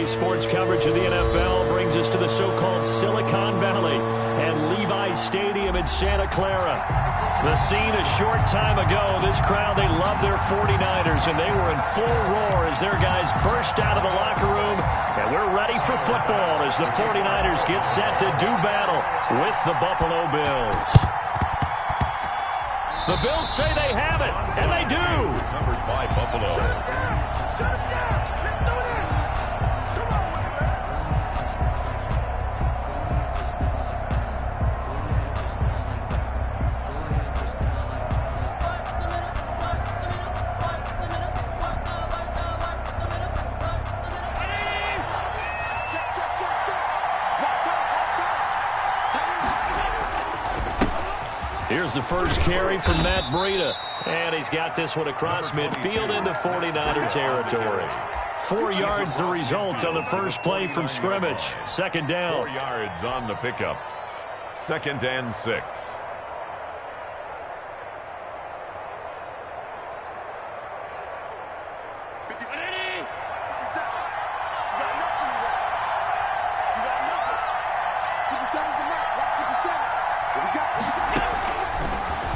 Today's sports coverage of the NFL brings us to the so-called Silicon Valley and Levi's Stadium in Santa Clara. The scene a short time ago, this crowd, they love their 49ers, and they were in full roar as their guys burst out of the locker room. And we're ready for football as the 49ers get set to do battle with the Buffalo Bills. The Bills say they have it, and they do. Numbered by Buffalo. Shut it down. Here's the first carry from Matt Breida. And he's got this one across midfield into 49er territory. 4 yards the result on the first play from scrimmage. Second down. 4 yards on the pickup. 2nd and 6.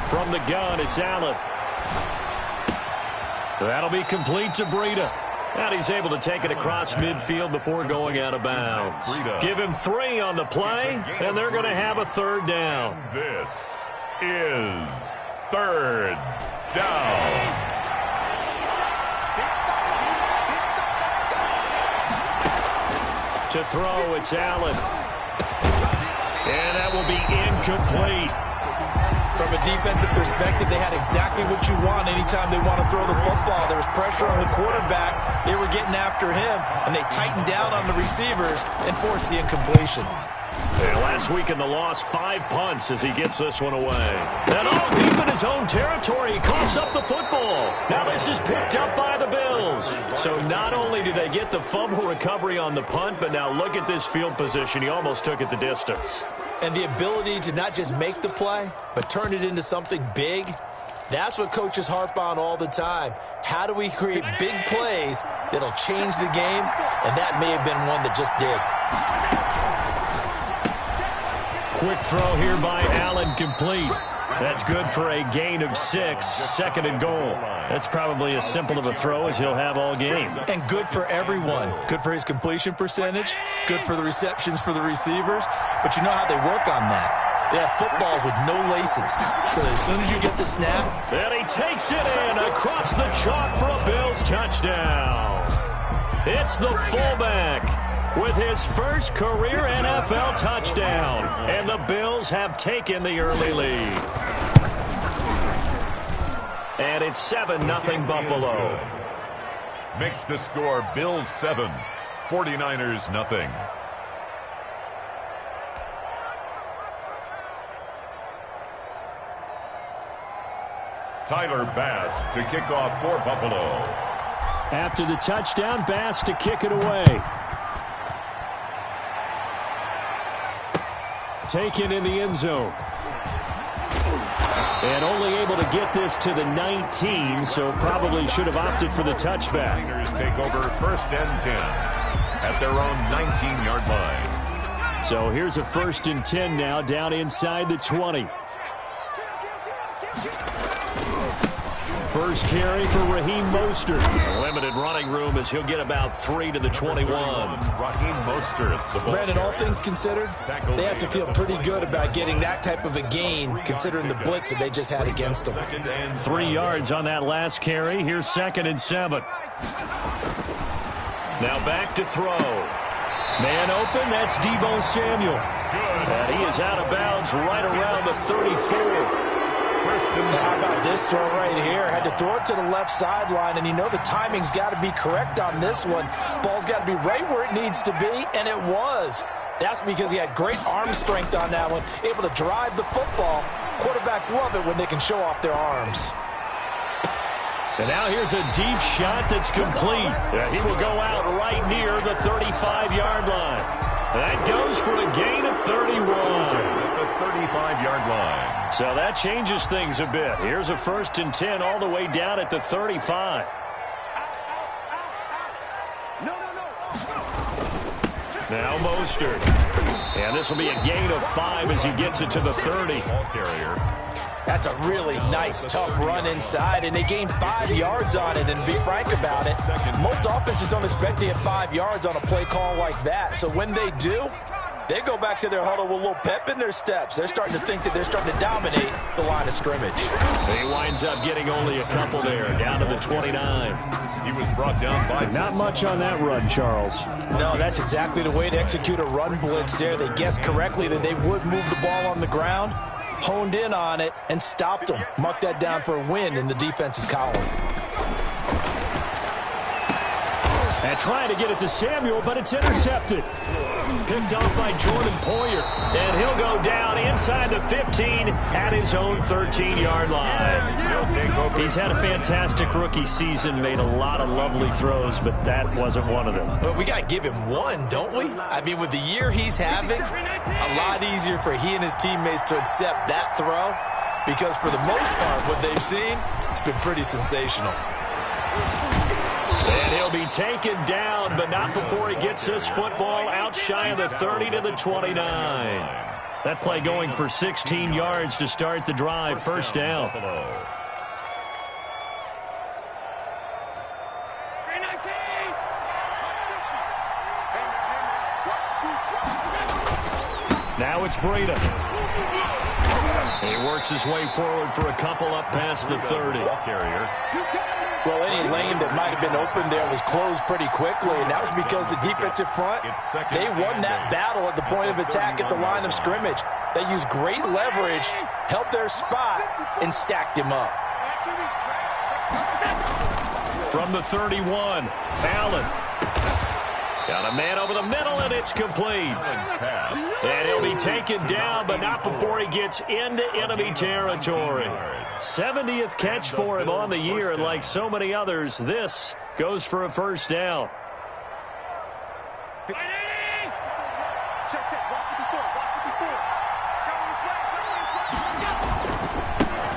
From the gun, it's Allen. That'll be complete to Breida. And he's able to take it across midfield before going out of bounds. Give him 3 on the play, and they're going to have a third down. This is third down. To throw, it's Allen. And that will be incomplete. From a defensive perspective, they had exactly what you want anytime they want to throw the football. There was pressure on the quarterback. They were getting after him, and they tightened down on the receivers and forced the incompletion. And last week in the loss, 5 punts as he gets this one away. And all deep in his own territory, he coughs up the football. Now this is picked up by the Bills. So not only do they get the fumble recovery on the punt, but now look at this field position. He almost took it the distance. And the ability to not just make the play, but turn it into something big, that's what coaches harp on all the time. How do we create big plays that'll change the game? And that may have been one that just did. Quick throw here by Allen, complete. That's good for a gain of 6, 2nd and goal. That's probably as simple of a throw as he'll have all game. And good for everyone. Good for his completion percentage. Good for the receptions for the receivers. But you know how they work on that. They have footballs with no laces. So as soon as you get the snap. And he takes it in across the chalk for a Bills touchdown. It's the fullback with his first career NFL touchdown. And the Bills have taken the early lead. And it's 7-0 Buffalo. Makes the score Bills 7, 49ers nothing. Tyler Bass to kick off for Buffalo. After the touchdown, Bass to kick it away. Taken in the end zone. And only able to get this to the 19, so probably should have opted for the touchback. Niners take over 1st and 10 at their own 19-yard line. So here's a 1st and 10 now, down inside the 20. First carry for Raheem Mostert. Limited running room as he'll get about 3 to the 21. Raheem Mostert. Brandon, all things considered, they have to feel pretty good about getting that type of a gain considering the blitz that they just had against them. 3 yards on that last carry. Here's 2nd and 7. Now back to throw. Man open, that's Deebo Samuel. And he is out of bounds right around the 34. How about this throw right here? Had to throw it to the left sideline, and you know the timing's got to be correct on this one. Ball's got to be right where it needs to be, and it was. That's because he had great arm strength on that one, able to drive the football. Quarterbacks love it when they can show off their arms. And now here's a deep shot that's complete. He will go out right near the 35-yard line. That goes for a gain of 31. At the 35-yard line. So that changes things a bit. Here's a 1st and 10 all the way down at the 35. Now Mostert. And this will be a gain of 5 as he gets it to the 30. That's a really nice, tough run inside, and they gained 5 yards on it. And to be frank about it, most offenses don't expect to get 5 yards on a play call like that. So when they do, they go back to their huddle with a little pep in their steps. They're starting to think that they're starting to dominate the line of scrimmage. He winds up getting only a couple there, down to the 29. He was brought down by... Not much on that run, Charles. No, that's exactly the way to execute a run blitz there. They guessed correctly that they would move the ball on the ground, honed in on it, and stopped them. Mark that down for a win in the defense's column. And trying to get it to Samuel, but it's intercepted. Picked off by Jordan Poyer. And he'll go down inside the 15 at his own 13-yard line. He's had a fantastic rookie season, made a lot of lovely throws, but that wasn't one of them. Well, we got to give him one, don't we? I mean, with the year he's having, a lot easier for he and his teammates to accept that throw, because for the most part, what they've seen, it's been pretty sensational. And he'll be taken down, but not before he gets this football out shy of the 30 to the 29. That play going for 16 yards to start the drive. First down. Now it's Breida. He works his way forward for a couple up past the 30. Well, any lane that might have been open there was closed pretty quickly, and that was because the defensive front, they won that battle at the point of attack at the line of scrimmage. They used great leverage, held their spot, and stacked him up. From the 31, Allen. Got a man over the middle, and it's complete. And he'll be taken down, but not before he gets into enemy territory. 70th catch for him on the year, and like so many others, this goes for a first down.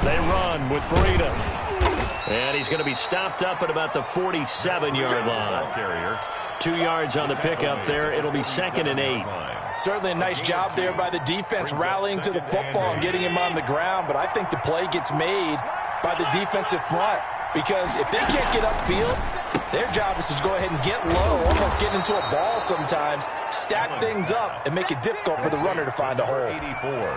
They run with Breida. And he's going to be stopped up at about the 47-yard line. 2 yards on the pickup there. It'll be 2nd and 8. Certainly a nice job there by the defense rallying to the football and getting him on the ground, but I think the play gets made by the defensive front, because if they can't get upfield, their job is to go ahead and get low, almost get into a ball sometimes, stack things up, and make it difficult for the runner to find a hole.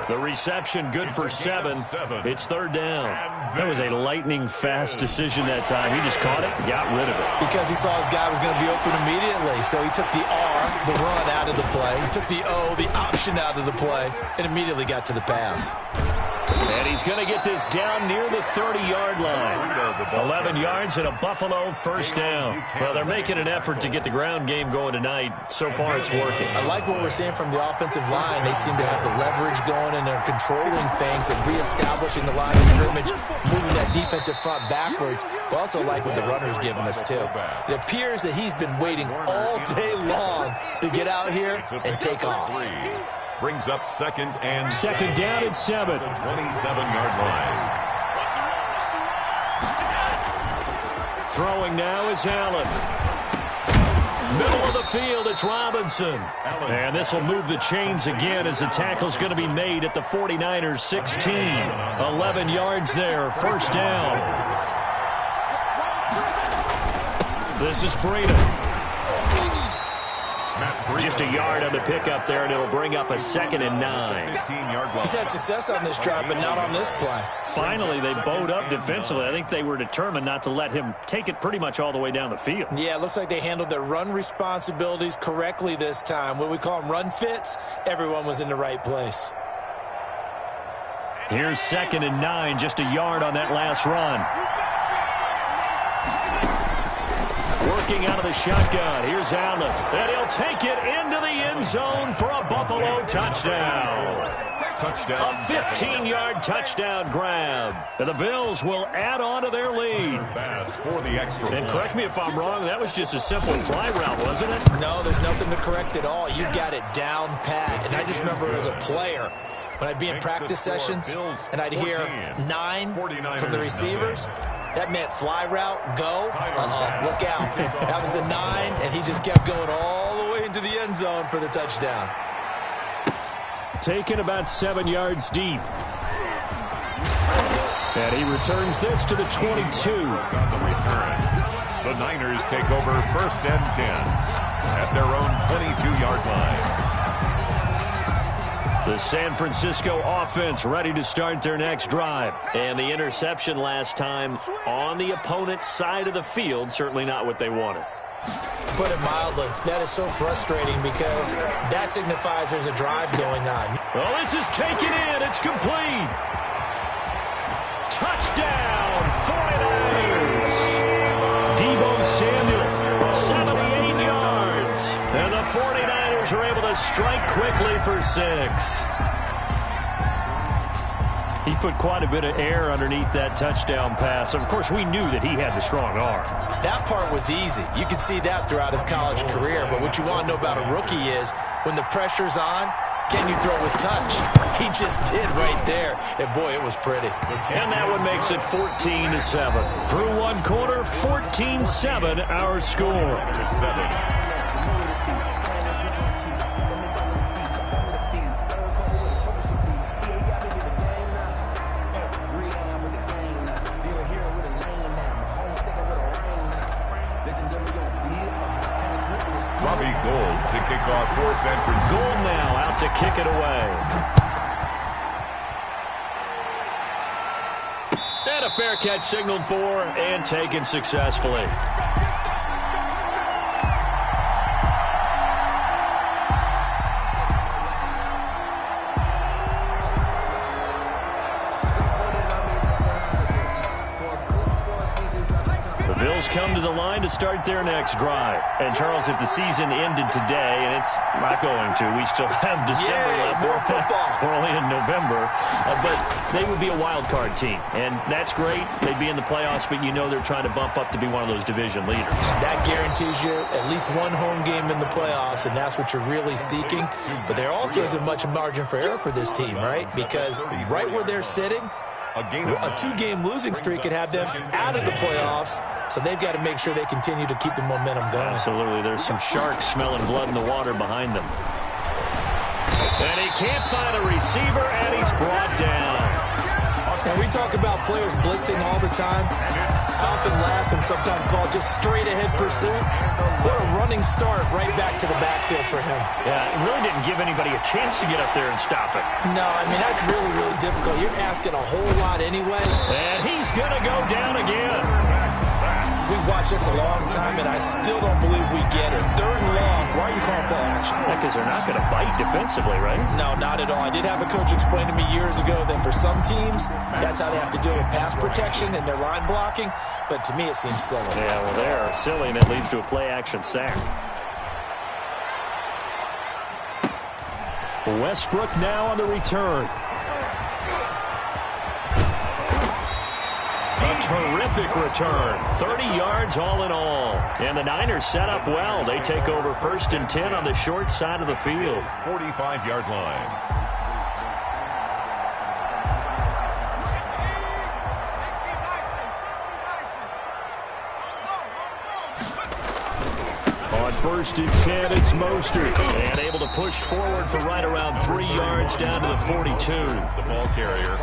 The reception good for 7. It's 3rd down. That was a lightning-fast decision that time. He just caught it and got rid of it. Because he saw his guy was going to be open immediately, so he took the R, the run, out of the play. He took the O, the option, out of the play, and immediately got to the pass. And he's going to get this down near the 30-yard line. 11 yards and a Buffalo first down. Well, they're making an effort to get the ground game going tonight. So far, it's working. I like what we're seeing from the offensive line. They seem to have the leverage going, and they're controlling things and reestablishing the line of scrimmage, moving that defensive front backwards. But also like what the runner's giving us, too. It appears that he's been waiting all day long to get out here and take off. Brings up 2nd and 2nd down at 7. The 27-yard line. Throwing now is Allen. Middle of the field, it's Robinson. And this will move the chains again as the tackle's going to be made at the 49ers 16. 11 yards there, first down. This is Breida. Just a yard on the pickup there, and it'll bring up a 2nd and 9. He's had success on this drive, but not on this play. Finally, they bowed up defensively. I think they were determined not to let him take it pretty much all the way down the field. Yeah, it looks like they handled their run responsibilities correctly this time. What we call them run fits, everyone was in the right place. Here's 2nd and 9, just a yard on that last run. Working out of the shotgun. Here's Allen. And he'll take it into the end zone for a Buffalo touchdown. A 15-yard touchdown grab. And the Bills will add on to their lead. And correct me if I'm wrong, that was just a simple fly route, wasn't it? No, there's nothing to correct at all. You got it down pat. And I just remember as a player, when I'd be in practice sessions and I'd hear 9 from the receivers, that meant fly route, go, look out. That was the 9, and he just kept going all the way into the end zone for the touchdown. Taken about 7 yards deep. And he returns this to the 22. On the return, the Niners take over 1st and 10 at their own 22-yard line. The San Francisco offense ready to start their next drive. And the interception last time on the opponent's side of the field, certainly not what they wanted. Put it mildly, that is so frustrating because that signifies there's a drive going on. Well, this is taken in. It's complete. Touchdown, 49ers. Deebo Samuel, 78 yards. And the 49ers are able to strike quickly for 6. He put quite a bit of air underneath that touchdown pass. Of course, we knew that he had the strong arm. That part was easy. You could see that throughout his college career. But what you want to know about a rookie is when the pressure's on, can you throw with touch? He just did right there. And, boy, it was pretty. And that one makes it 14-7. Through one quarter, 14-7 our score. For San Francisco. Gold now out to kick it away. And a fair catch signaled for and taken successfully. Come to the line to start their next drive. And, Charles, if the season ended today, and it's not going to, we still have December left. More football. We're only in November. But they would be a wild card team. And that's great. They'd be in the playoffs, but you know they're trying to bump up to be one of those division leaders. That guarantees you at least one home game in the playoffs, and that's what you're really seeking. But there also isn't much margin for error for this team, right? Because right where they're sitting, a 2-game losing streak could have them out of the playoffs, so they've got to make sure they continue to keep the momentum going. Absolutely. There's some sharks smelling blood in the water behind them. And he can't find a receiver, and he's brought down. Now, we talk about players blitzing all the time. I often laugh and sometimes call it just straight-ahead pursuit. What a running start right back to the backfield for him. Yeah, it really didn't give anybody a chance to get up there and stop it. No, I mean, that's really, really difficult. You're asking a whole lot anyway. And he's going to go down again. We've watched this a long time, and I still don't believe we get it. 3rd and long. Why are you calling play action? Because they're not going to bite defensively, right? No, not at all. I did have a coach explain to me years ago that for some teams, that's how they have to deal with pass protection and their line blocking. But to me, it seems silly. Yeah, well, they're silly, and it leads to a play-action sack. Westbrook now on the return. A terrific return. 30 yards all in all. And the Niners set up well. They take over 1st and 10 on the short side of the field. 45-yard line. On 1st and 10, it's Mostert. And able to push forward for right around 3 yards down to the 42. The ball carrier.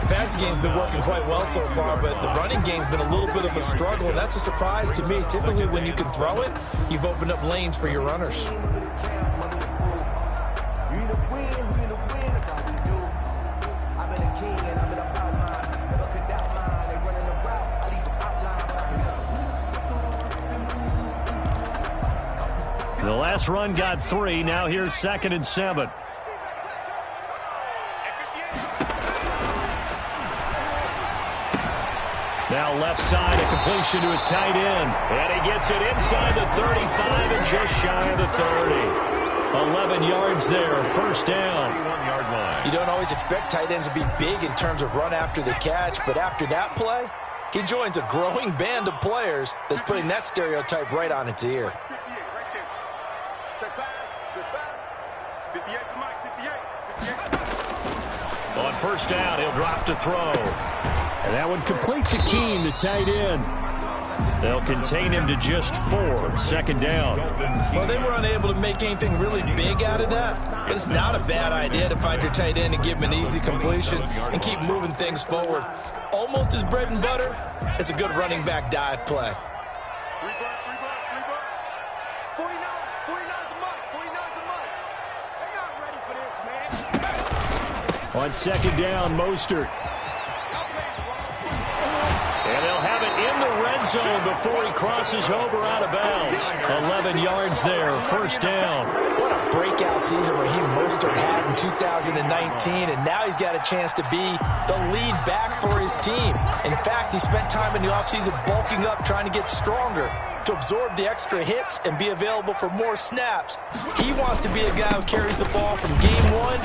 The passing game's been working quite well so far, but the running game's been a little bit of a struggle. That's a surprise to me. Typically, when you can throw it, you've opened up lanes for your runners. The last run got 3. Now here's 2nd and 7. Now left side, a completion to his tight end. And he gets it inside the 35 and just shy of the 30. 11 yards there, 1st down. 31-yard line. You don't always expect tight ends to be big in terms of run after the catch, but after that play, he joins a growing band of players that's putting that stereotype right on its ear. On 1st down, he'll drop to throw. And that one complete to Keene, the tight end. They'll contain him to just 4. Second down. Well, they were unable to make anything really big out of that, but it's not a bad idea to find your tight end and give him an easy completion and keep moving things forward. Almost his bread and butter. It's a good running back dive play. On second down, Mostert. And they'll have it in the red zone before he crosses over out of bounds. 11 yards there, first down. What a breakout season Raheem Mostert had in 2019, and now he's got a chance to be the lead back for his team. In fact, he spent time in the offseason bulking up, trying to get stronger, to absorb the extra hits and be available for more snaps. He wants to be a guy who carries the ball from game 1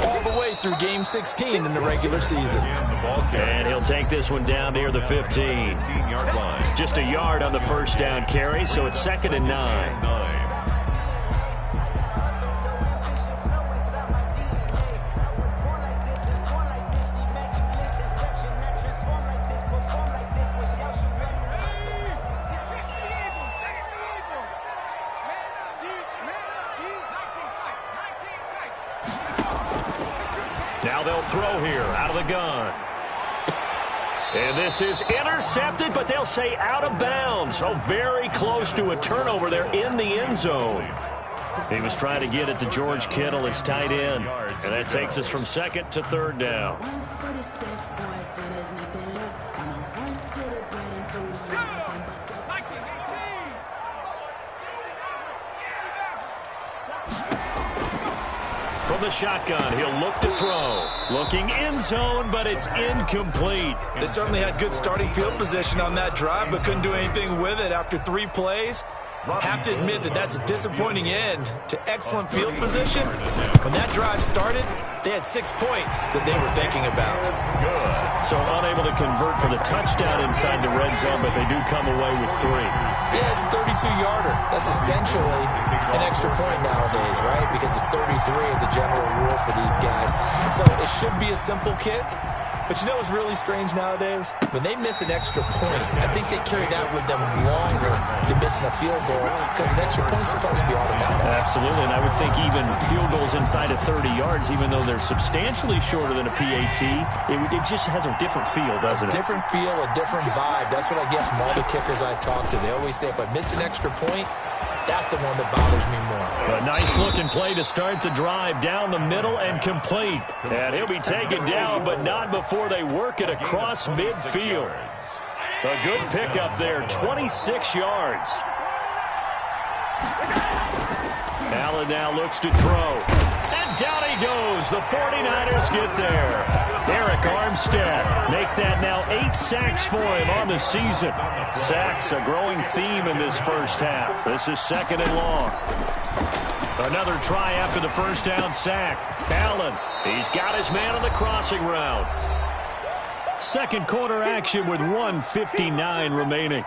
all the way through game 16 in the regular season. And he'll take this one down near the 15-yard line. Just a yard on the first down carry, so it's 2nd and 9. Now they'll throw here out of the gun. And this is intercepted, but they'll say out of bounds. So very close to a turnover there in the end zone. He was trying to get it to George Kittle, his tight end. And that takes us from 2nd to 3rd down. From the shotgun, he'll look to throw. Looking end zone, but it's incomplete. They certainly had good starting field position on that drive, but couldn't do anything with it after 3 plays. Have to admit that that's a disappointing end to excellent field position. When that drive started, they had 6 points that they were thinking about. So unable to convert for the touchdown inside the red zone, but they do come away with 3. Yeah, it's a 32-yarder. That's essentially an extra point nowadays, right? Because it's 33 as a general rule for these guys. So it should be a simple kick. But you know what's really strange nowadays? When they miss an extra point, I think they carry that with them longer than missing a field goal, because an extra point's supposed to be automatic. Absolutely, and I would think even field goals inside of 30 yards, even though they're substantially shorter than a PAT, it just has a different feel, doesn't it? A different feel, a different vibe. That's what I get from all the kickers I talk to. They always say, if I miss an extra point, that's the one that bothers me more. A nice-looking play to start the drive down the middle and complete. And he'll be taken down, but not before they work it across midfield. A good pickup there, 26 yards. Allen now looks to throw. And down he goes. The 49ers get there. Eric Armstead make that now 8 sacks for him on the season. Sacks a growing theme in this first half. This is 2nd and long. Another try after the first down sack. Allen, he's got his man on the crossing route. Second quarter action with 1:59 remaining.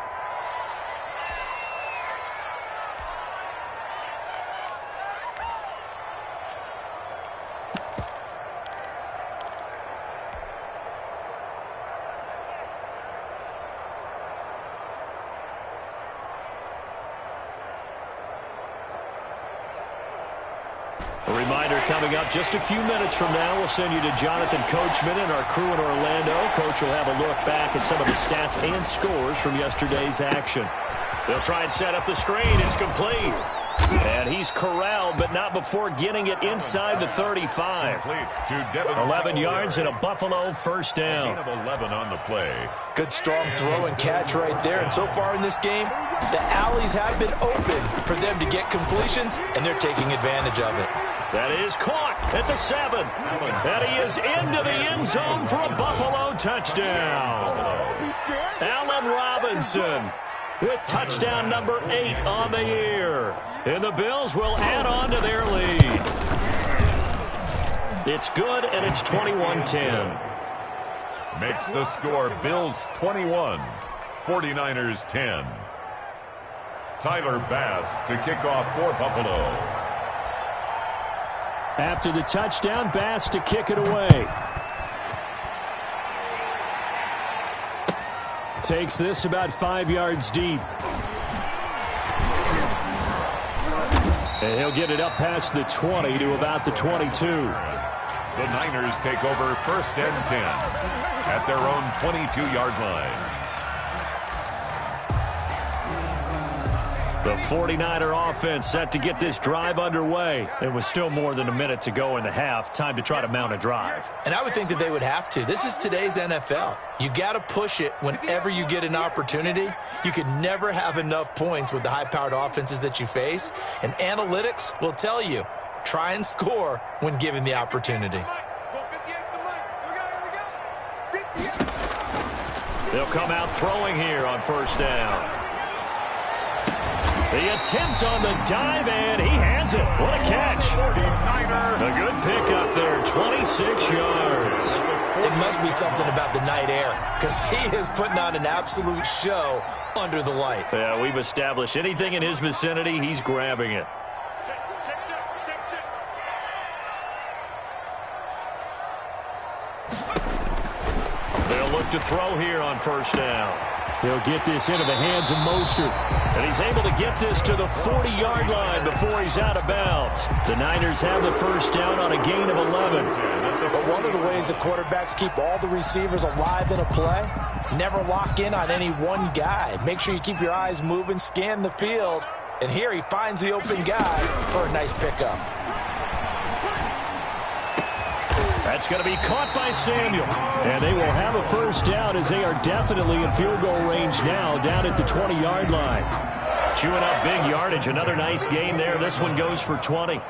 A reminder coming up just a few minutes from now, we'll send you to Jonathan Coachman and our crew in Orlando. Coach will have a look back at some of the stats and scores from yesterday's action. They'll try and set up the screen. It's complete. And he's corralled, but not before getting it inside the 35. 11 yards and a Buffalo first down. 11 on the play. Good strong throw and catch right there. And so far in this game, the alleys have been open for them to get completions, and they're taking advantage of it. That is caught at the 7. And he is into the end zone for a Buffalo touchdown. Allen Robinson with touchdown number 8 on the year. And the Bills will add on to their lead. It's good, and it's 21-10. Makes the score Bills 21, 49ers 10. Tyler Bass to kick off for Buffalo. After the touchdown, Bass to kick it away. Takes this about 5 yards deep. And he'll get it up past the 20 to about the 22. The Niners take over 1st and 10 at their own 22-yard line. The 49er offense set to get this drive underway. It was still more than a minute to go in the half. Time to try to mount a drive. And I would think that they would have to. This is today's NFL. You got to push it whenever you get an opportunity. You can never have enough points with the high-powered offenses that you face. And analytics will tell you, try and score when given the opportunity. They'll come out throwing here on 1st down. The attempt on the dive, and he has it. What a catch. A good pickup there, 26 yards. It must be something about the night air, because he is putting on an absolute show under the light. Yeah, we've established anything in his vicinity, he's grabbing it. They'll look to throw here on 1st down. He'll get this into the hands of Mostert. And he's able to get this to the 40-yard line before he's out of bounds. The Niners have the 1st down on a gain of 11. But one of the ways the quarterbacks keep all the receivers alive in a play, never lock in on any one guy. Make sure you keep your eyes moving, scan the field. And here he finds the open guy for a nice pickup. That's going to be caught by Samuel. And they will have a 1st down as they are definitely in field goal range now down at the 20-yard line. Chewing up big yardage. Another nice gain there. This one goes for 20. 58, right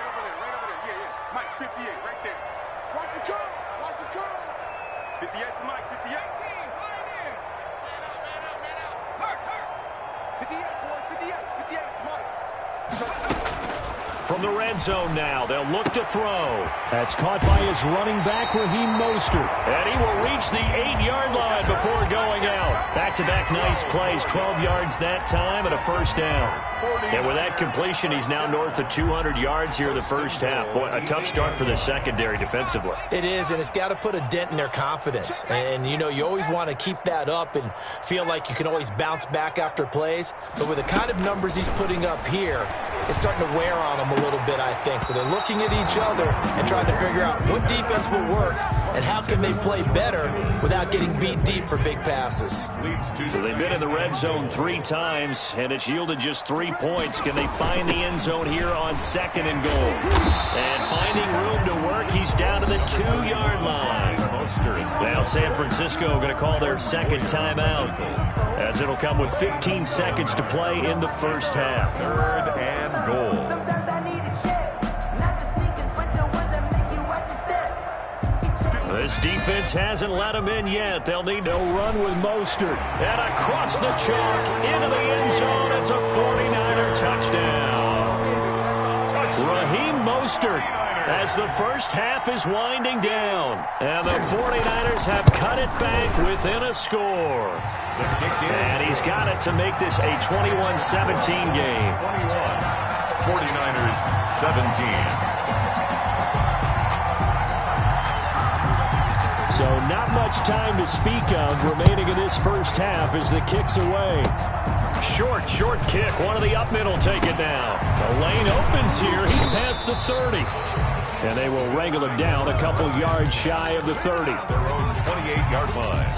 over there. Yeah. Mike, 58, right there. Watch the curl. 58 to Mike, 58. Team, line in. Man out. Hurt. 58, boys, 58 to Mike. From the red zone now, they'll look to throw. That's caught by his running back, Raheem Mostert. And he will reach the 8-yard line before going out. Back-to-back nice plays, 12 yards that time and a 1st down. And with that completion, he's now north of 200 yards here in the 1st half. Boy, a tough start for the secondary defensively. It is, and it's got to put a dent in their confidence. And, you know, you always want to keep that up and feel like you can always bounce back after plays. But with the kind of numbers he's putting up here, it's starting to wear on them a little bit, I think. So they're looking at each other and trying to figure out what defense will work and how can they play better without getting beat deep for big passes. So they've been in the red zone 3 times, and it's yielded just 3 points. Can they find the end zone here on 2nd and goal? And finding room to work, he's down to the 2-yard line. Now San Francisco going to call their 2nd timeout, as it'll come with 15 seconds to play in the 1st half. 3rd and goal. This defense hasn't let him in yet. They'll need to run with Mostert. And across the chalk, into the end zone. It's a 49er touchdown. Raheem Mostert, as the 1st half is winding down. And the 49ers have cut it back within a score. And he's got it to make this a 21-17 game. 49ers 17. So not much time to speak of remaining in this 1st half as the kick's away. Short kick. One of the up middle take it now. The lane opens here. He's past the 30. And they will wrangle him down a couple yards shy of the 30. Their own 28-yard line.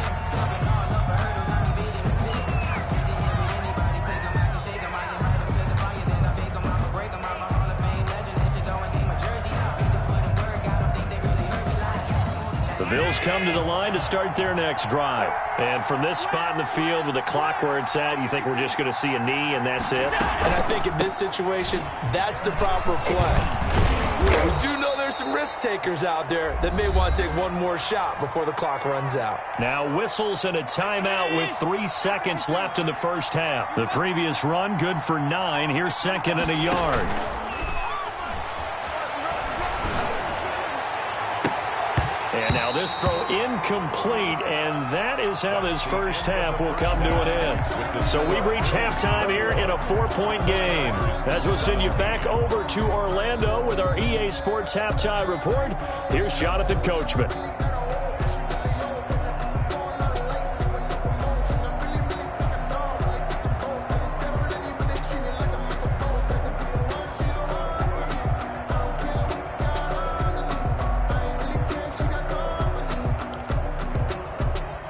The Bills come to the line to start their next drive. And from this spot in the field with the clock where it's at, you think we're just going to see a knee and that's it? And I think in this situation, that's the proper play. We do know there's some risk takers out there that may want to take one more shot before the clock runs out. Now whistles and a timeout with 3 seconds left in the 1st half. The previous run good for 9. Here's 2nd and a yard. And now this throw incomplete, and that is how this 1st half will come to an end. So we've reached halftime here in a 4-point game. As we'll send you back over to Orlando with our EA Sports Halftime Report, here's Jonathan Coachman.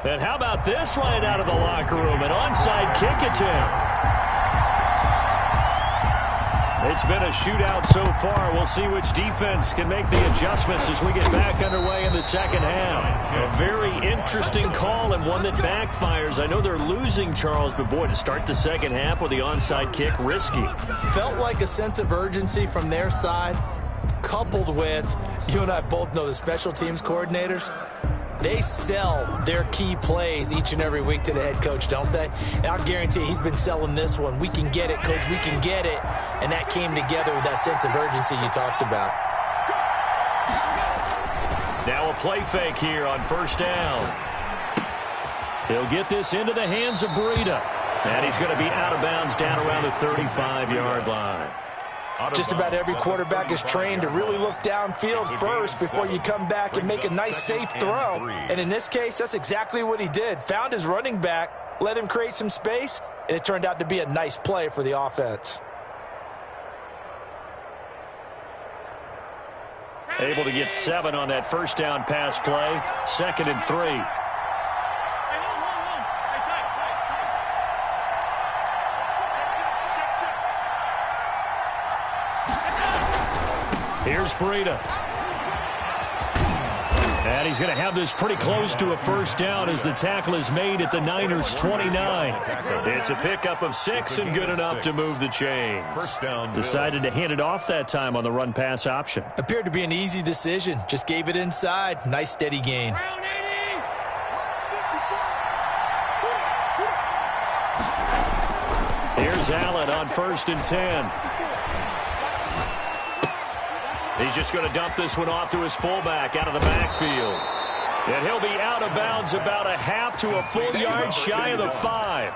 And how about this right out of the locker room? An onside kick attempt. It's been a shootout so far. We'll see which defense can make the adjustments as we get back underway in the second half. A very interesting call and one that backfires. I know they're losing, Charles, but boy, to start the second half with the onside kick, risky. Felt like a sense of urgency from their side, coupled with, you and I both know the special teams coordinators, they sell their key plays each and every week to the head coach, don't they? And I'll guarantee he's been selling this one. We can get it, coach, we can get it. And that came together with that sense of urgency you talked about. Now a play fake here on first down. He'll get this into the hands of Breida. And he's going to be out of bounds down around the 35-yard line. Just about every quarterback is trained to really look downfield first before you come back and make a nice, safe throw. And in this case, that's exactly what he did. Found his running back, let him create some space, and it turned out to be a nice play for the offense. Able to get 7 on that first down pass play. 2nd and 3. Here's Breida. And he's going to have this pretty close to a first down as the tackle is made at the Niners' 29. It's a pickup of 6 and good enough to move the chains. Decided to hand it off that time on the run-pass option. Appeared to be an easy decision. Just gave it inside. Nice, steady gain. Here's Allen on 1st and 10. He's just going to dump this one off to his fullback out of the backfield. And he'll be out of bounds about a half to a full yard shy of the 5.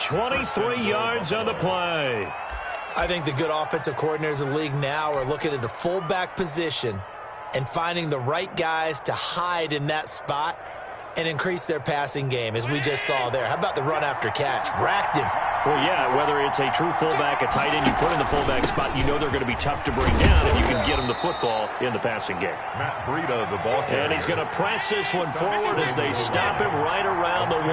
23 yards on the play. I think the good offensive coordinators in the league now are looking at the fullback position and finding the right guys to hide in that spot and increase their passing game, as we just saw there. How about the run after catch? Racked him. Well, yeah, whether it's a true fullback, a tight end you put in the fullback spot, you know they're going to be tough to bring down, and you can get them the football in the passing game. Matt Breida, the ball carrier. And he's going to press this one forward as they stop him right around the 1.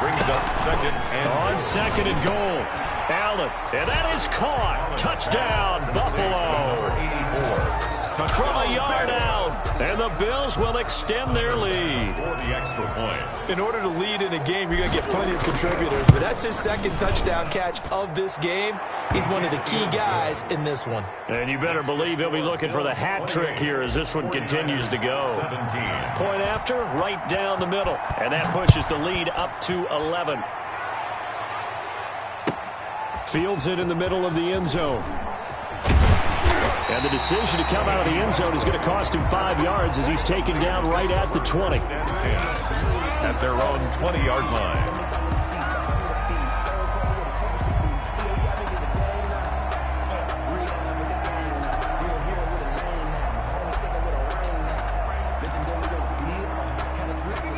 Brings up 2nd and on 2nd and goal. Allen, and that is caught. Touchdown, Buffalo. 84. From a yard out, and the Bills will extend their lead. For the extra point. In order to lead in a game, you're going to get plenty of contributors, but that's his 2nd touchdown catch of this game. He's one of the key guys in this one. And you better believe he'll be looking for the hat trick here as this one continues to go. 17. Point after, right down the middle, and that pushes the lead up to 11. Fields it in the middle of the end zone. And the decision to come out of the end zone is going to cost him 5 yards as he's taken down right at the 20. At their own 20-yard line.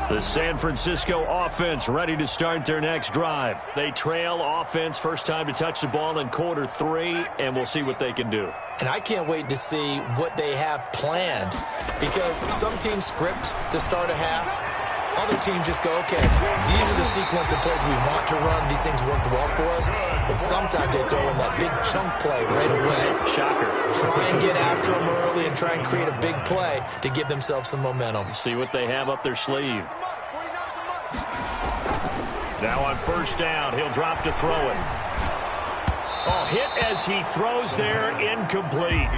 The San Francisco offense ready to start their next drive. They trail offense, first time to touch the ball in quarter 3, and we'll see what they can do. And I can't wait to see what they have planned, because some teams script to start a half. Other teams just go, okay, these are the sequence of plays we want to run. These things worked well for us. And sometimes they throw in that big chunk play right away. Shocker. Try and get after them early and try and create a big play to give themselves some momentum. See what they have up their sleeve. Now on first down, he'll drop to throw it. Oh, hit as he throws there, incomplete.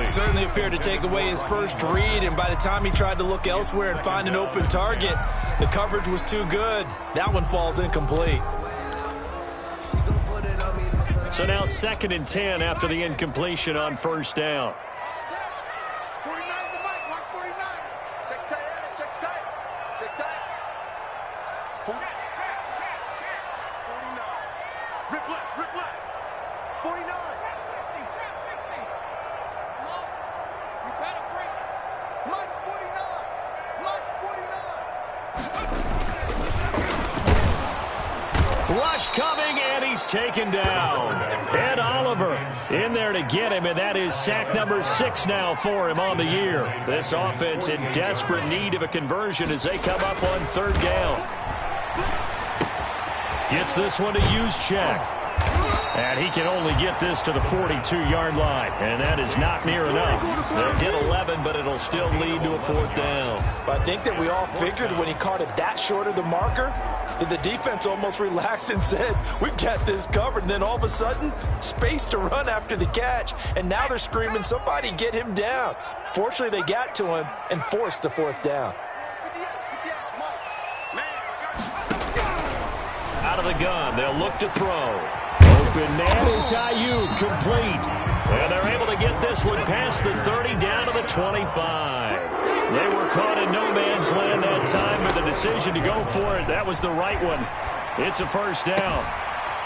Certainly appeared to take away his first read, and by the time he tried to look elsewhere and find an open target, the coverage was too good. That one falls incomplete. So now 2nd and 10 after the incompletion on first down. 49 the mic, watch 49. Check tight, check tight, check tight. 49. Rip left, rip left. 49. Trap 60. Come on. You gotta break. Mike's 49. Mike's 49. Rush coming, and he's taken down. Ed Oliver in there there to get him, and that is sack number 6 now for him on the year. This offense in desperate need of a conversion as they come up on 3rd down. Gets this one to Juszczyk. And he can only get this to the 42-yard line, and that is not near enough. They'll get 11, but it'll still lead to a 4th down. But I think that we all figured when he caught it that short of the marker that the defense almost relaxed and said, we've got this covered. And then all of a sudden, space to run after the catch, and now they're screaming, somebody get him down. Fortunately, they got to him and forced the 4th down. Out of the gun, they'll look to throw. Open man is Ayuk, complete. And they're able to get this one past the 30 down to the 25. They were caught in no man's land that time, but the decision to go for it, that was the right one. It's a 1st down.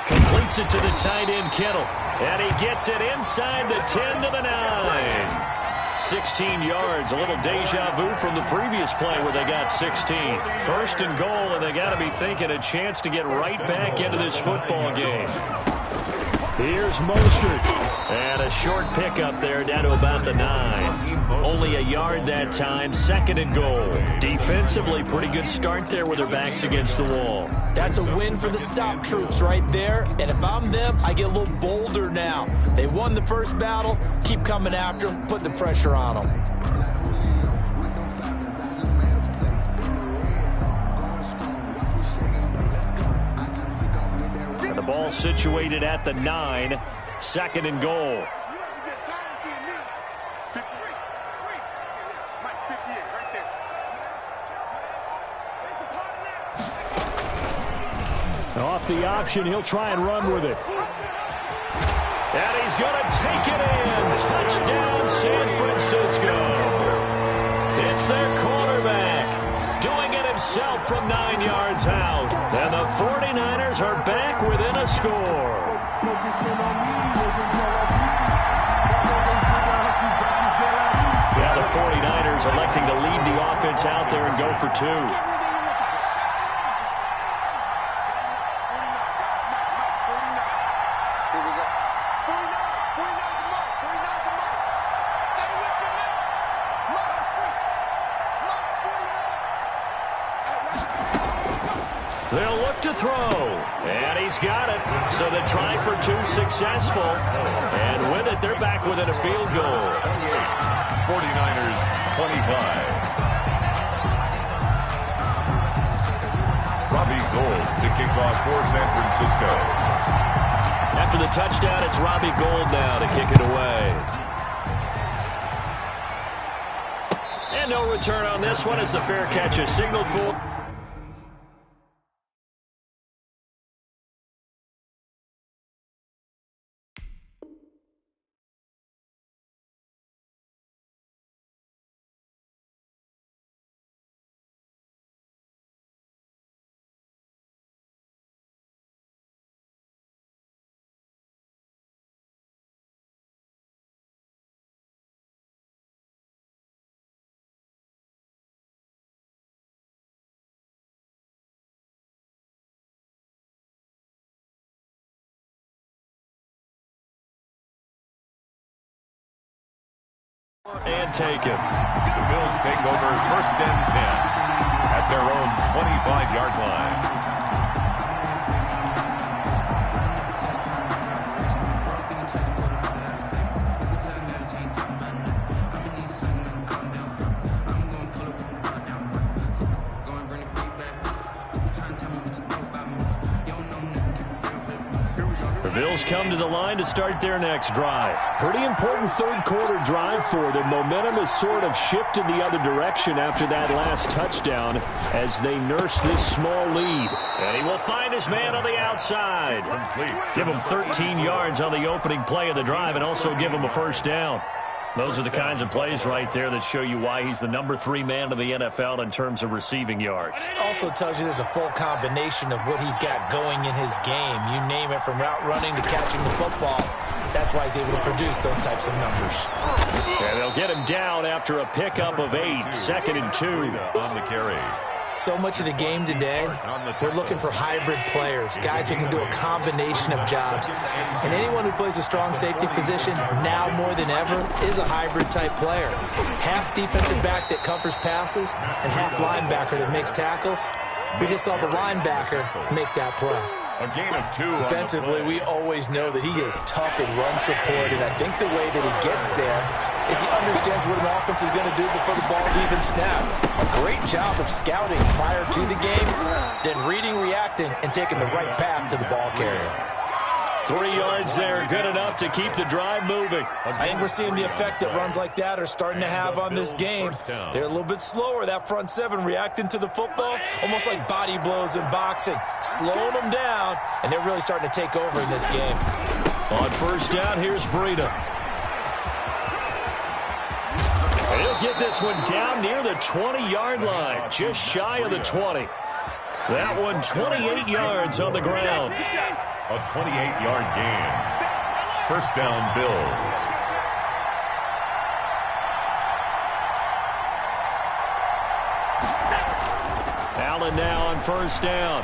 Completes it to the tight end, Kittle. And he gets it inside the 10 to the 9. 16 yards, a little deja vu from the previous play where they got 16. 1st and goal, and they got to be thinking a chance to get right back into this football game. Here's Mostert. And a short pickup there down to about the 9. Only a yard that time, 2nd and goal. Defensively, pretty good start there with their backs against the wall. That's a win for the stop troops right there. And if I'm them, I get a little bolder now. They won the first battle. Keep coming after them. Put the pressure on them. And the ball situated at the 9. 2nd and goal. Off the option, he'll try and run with it. And he's going to take it in. Touchdown, San Francisco. It's their quarterback doing it himself from 9 yards out. And the 49ers are back within a score. Yeah, the 49ers electing to lead the offense out there and go for 2. They'll look to throw, and he's got it. So the try for 2 successful, and with it, they're back within a field goal. 49ers 25. Robbie Gould to kick off for San Francisco. After the touchdown, it's Robbie Gould now to kick it away. And no return on this one as the fair catch is signaled for. And take it. The Bills take over 1st and 10 at their own 25-yard line. Bills come to the line to start their next drive. Pretty important 3rd quarter drive for them. Momentum has sort of shifted the other direction after that last touchdown as they nurse this small lead. And he will find his man on the outside. Give him 13 yards on the opening play of the drive and also give him a 1st down. Those are the kinds of plays right there that show you why he's the number 3 man of the NFL in terms of receiving yards. Also tells you there's a full combination of what he's got going in his game. You name it, from route running to catching the football. That's why he's able to produce those types of numbers. And they'll get him down after a pickup of 8. 2nd and 2. On the carry. So much of the game today, we're looking for hybrid players, guys who can do a combination of jobs. And anyone who plays a strong safety position, now more than ever, is a hybrid-type player. Half defensive back that covers passes and half linebacker that makes tackles. We just saw the linebacker make that play. A gain of 2. Defensively, we always know that he is tough in run support, and I think the way that he gets there is he understands what an offense is going to do before the ball's even snapped. A great job of scouting prior to the game, then reading, reacting, and taking the right path to the ball carrier. 3 yards there, good enough to keep the drive moving. I think we're seeing the effect that runs like that are starting to have on this game. They're a little bit slower, that front seven, reacting to the football, almost like body blows in boxing, slowing them down, and they're really starting to take over in this game. On first down, here's Breida. He'll get this one down near the 20-yard line, just shy of the 20. That one 28 yards on the ground. A 28-yard gain. First down, Bills. Allen now on first down.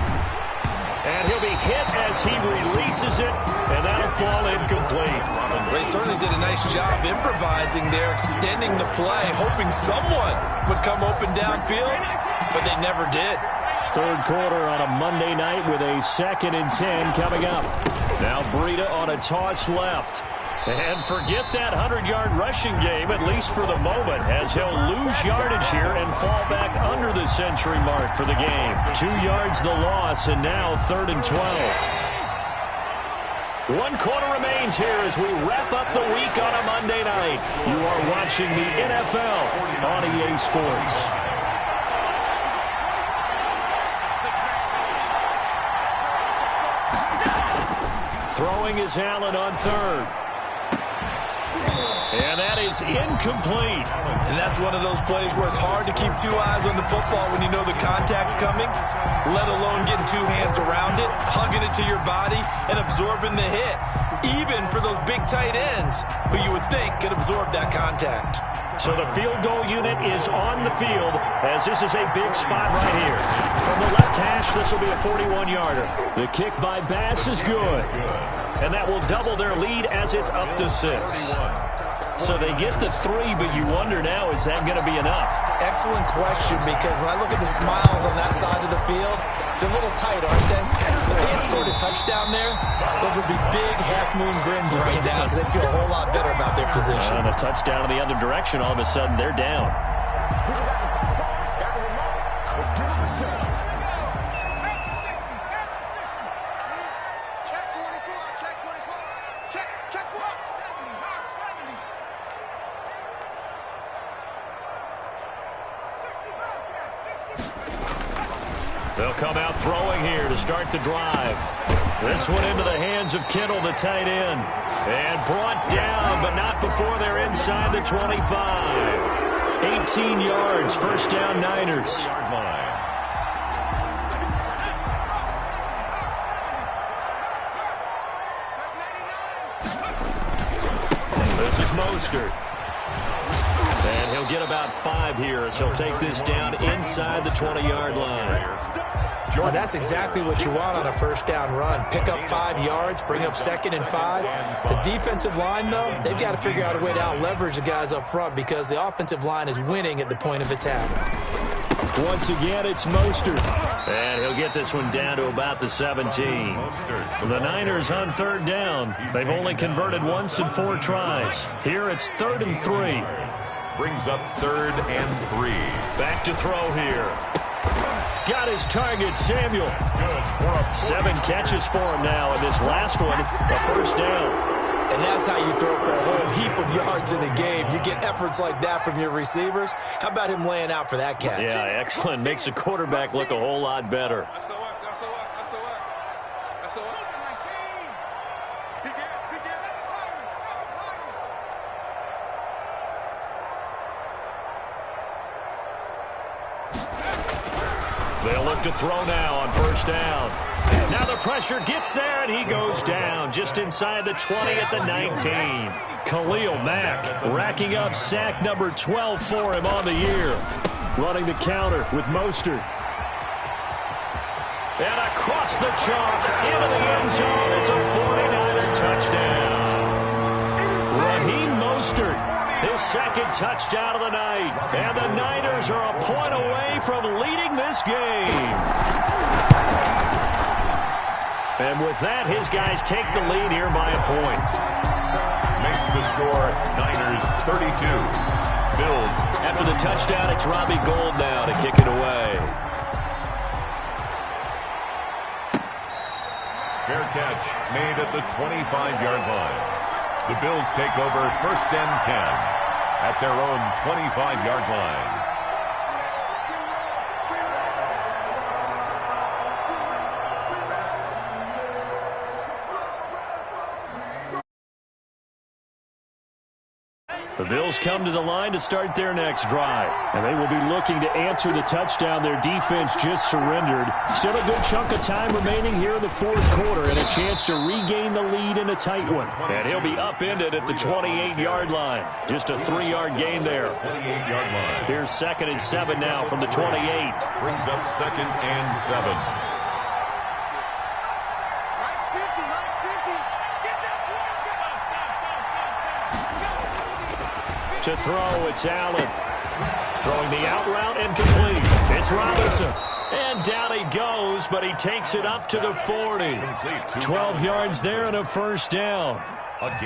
And he'll be hit as he releases it, and that'll fall incomplete. They certainly did a nice job improvising there, extending the play, hoping someone would come open downfield, but they never did. Third quarter on a Monday night with a 2nd and 10 coming up. Now Breida on a toss left. And forget that 100-yard rushing game, at least for the moment, as he'll lose yardage here and fall back under the century mark for the game. 2 yards the loss, and now 3rd and 12. 1 quarter remains here as we wrap up the week on a Monday night. You are watching the NFL on EA Sports. Throwing is Allen on 3rd. And that is incomplete. And that's one of those plays where it's hard to keep 2 eyes on the football when you know the contact's coming, let alone getting 2 hands around it, hugging it to your body, and absorbing the hit. Even for those big tight ends who you would think could absorb that contact. So the field goal unit is on the field as this is a big spot right here. From the left hash, this will be a 41-yarder. The kick by Bass is good. And that will double their lead as it's up to 6. So they get the 3, but you wonder now, is that going to be enough? Excellent question, because when I look at the smiles on that side of the field, they're a little tight, aren't they? If they had scored a touchdown there, those would be big half-moon grins right now because they'd feel a whole lot better about their position. And a touchdown in the other direction, all of a sudden they're down. They'll come out throwing here to start the drive. This one into the hands of Kittle, the tight end. And brought down, but not before they're inside the 25. 18 yards, first down Niners. This is Mostert. And he'll get about 5 here as he'll take this down inside the 20-yard line. Well, that's exactly what you want on a first down run. Pick up 5 yards, bring up 2nd and 5. The defensive line, though, they've got to figure out a way to out-leverage the guys up front because the offensive line is winning at the point of attack. Once again, it's Mostert. And he'll get this one down to about the 17. The Niners on 3rd down. They've only converted once in 4 tries. Here it's 3rd and 3. Brings up 3rd and 3. Back to throw here. Got his target, Samuel. 7 catches for him now, and this last one, a first down. And that's how you throw for a whole heap of yards in a game. You get efforts like that from your receivers. How about him laying out for that catch? Yeah, excellent. Makes the quarterback look a whole lot better. They'll look to throw now on first down. Now the pressure gets there, and he goes down just inside the 20 at the 19. Khalil Mack racking up sack number 12 for him on the year. Running the counter with Mostert. And across the chalk, into the end zone. It's a 49er touchdown. Raheem Mostert, his second touchdown of the night. And the Niners are a point away from leading this game. And with that, his guys take the lead here by a point. Makes the score Niners 32. Bills. After the touchdown, it's Robbie Gould now to kick it away. Fair catch made at the 25-yard line. The Bills take over 1st and 10 at their own 25-yard line. The Bills come to the line to start their next drive. And they will be looking to answer the touchdown their defense just surrendered. Still a good chunk of time remaining here in the fourth quarter and a chance to regain the lead in a tight one. And he'll be upended at the 28-yard line. Just a 3-yard gain there. 28-yard line. Here's 2nd and 7 now from the 28. Brings up 2nd and 7. To throw, it's Allen. Throwing the out route incomplete. It's Robinson. And down he goes, but he takes it up to the 40. 12 yards there and a first down.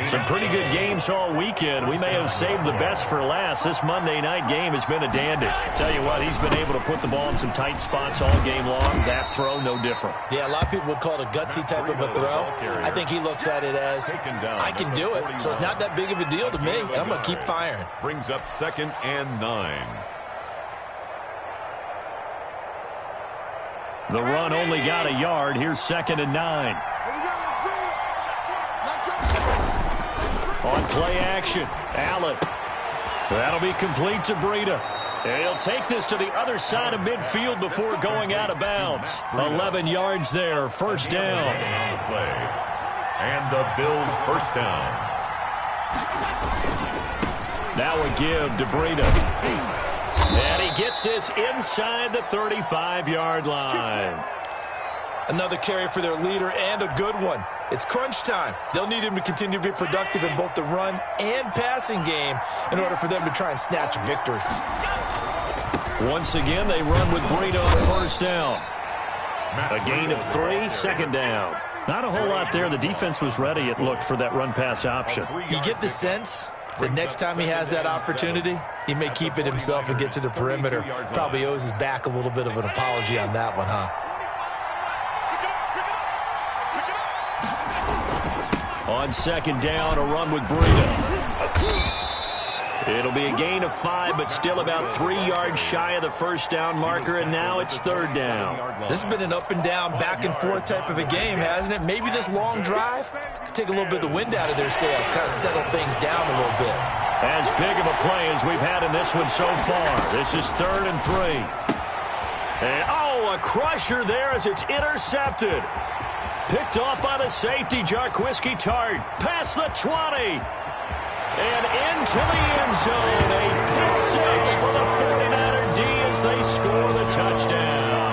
Some pretty good games all weekend. We may have saved the best for last. This Monday night game has been a dandy. Tell you what, he's been able to put the ball in some tight spots all game long. That throw, no different. Yeah, a lot of people would call it a gutsy type of a throw. I think he looks at it as, I can do it, so it's not that big of a deal to me, and I'm going to keep firing. Brings up 2nd and 9. The run only got a yard. Here's 2nd and 9. On play action, Allen. That'll be complete to Breida. And he'll take this to the other side of midfield before going out of bounds. 11 yards there, first down. And the Bills first down. Now a give to Breida. And he gets this inside the 35-yard line. Another carry for their leader and a good one. It's crunch time. They'll need him to continue to be productive in both the run and passing game in order for them to try and snatch a victory. Once again, they run with Breida on first down. A gain of 3, second down. Not a whole lot there. The defense was ready, it looked, for that run-pass option. You get the sense that next time he has that opportunity, he may keep it himself and get to the perimeter. Probably owes his back a little bit of an apology on that one, huh? On second down, a run with Breida. It'll be a gain of 5, but still about 3 yards shy of the first down marker, and now it's third down. This has been an up-and-down, back-and-forth type of a game, hasn't it? Maybe this long drive could take a little bit of the wind out of their sails, kind of settle things down a little bit. As big of a play as we've had in this one so far. This is 3rd and 3. And, a crusher there as it's intercepted. Picked off by the safety, Jarquiski Tart. Past the 20. And into the end zone. A pick 6 for the 49er D as they score the touchdown.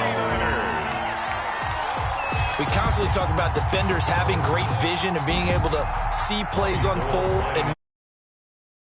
We constantly talk about defenders having great vision and being able to see plays unfold and